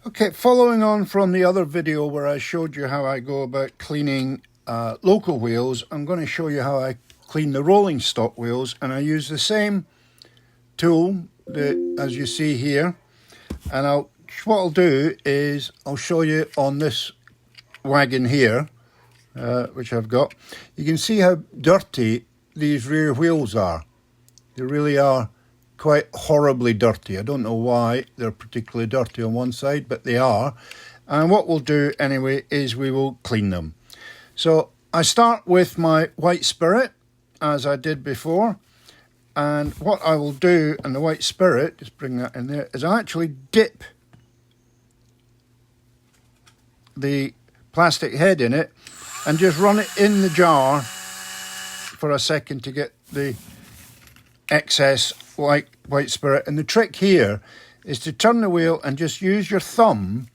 Okay, following on from the other video where I showed you how I go about cleaning local wheels, I'm going to show you how I clean the rolling stock wheels, and I use the same tool as you see here. And what I'll do is I'll show you on this wagon here, which I've got. You can see how dirty these rear wheels are. They really are quite horribly dirty. I don't know why they're particularly dirty on one side, but they are. And what we'll do anyway is we will clean them. So I start with my white spirit, as I did before. And what I will do in the white spirit, just bring that in there, is I actually dip the plastic head in it and just run it in the jar for a second to get the excess white spirit. And the trick here is to turn the wheel and just use your thumb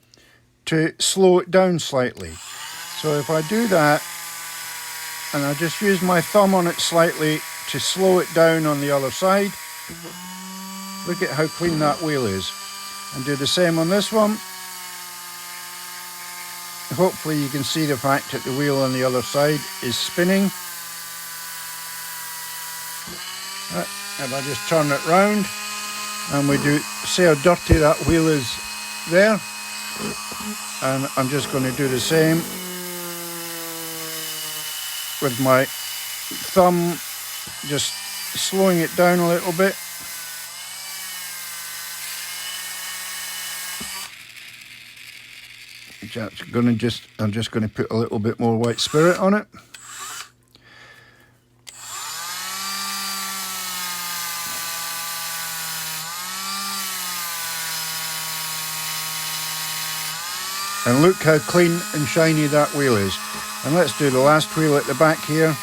to slow it down slightly. So if I do that and I just use my thumb on it slightly to slow it down on the other side, look at how clean that wheel is. And do the same on this one. Hopefully you can see the fact that the wheel on the other side is spinning. If I just turn it round and we do see how dirty that wheel is there, and I'm just going to do the same with my thumb, just slowing it down a little bit. I'm just going to put a little bit more white spirit on it. And look how clean and shiny that wheel is. And let's do the last wheel at the back here.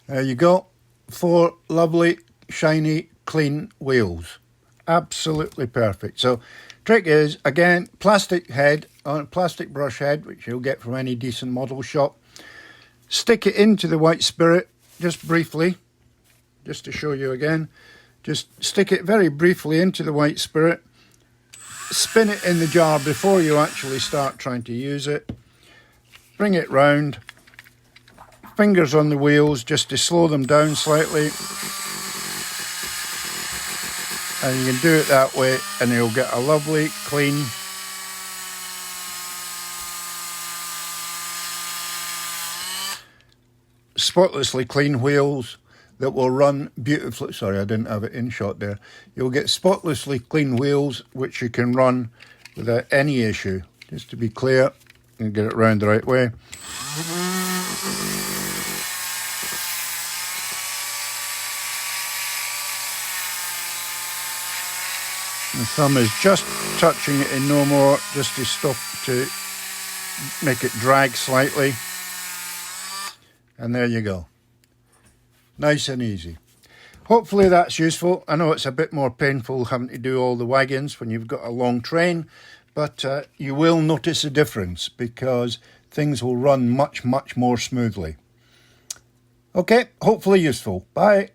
There you go. 4 lovely, shiny, clean wheels. Absolutely perfect. So, trick is, again, plastic head, on plastic brush head, which you'll get from any decent model shop. Stick it into the white spirit, just briefly. Just to show you again, just stick it very briefly into the white spirit, spin it in the jar before you actually start trying to use it, bring it round, fingers on the wheels just to slow them down slightly, and you can do it that way and you'll get a lovely, clean, spotlessly clean wheels that will run beautifully. Sorry, I didn't have it in shot there. You'll get spotlessly clean wheels which you can run without any issue. Just to be clear and get it round the right way. The thumb is just touching it in no more, just to stop, to make it drag slightly. And there you go. Nice and easy. Hopefully that's useful. I know it's a bit more painful having to do all the wagons when you've got a long train, but you will notice a difference because things will run much, much more smoothly. Okay, hopefully useful. Bye.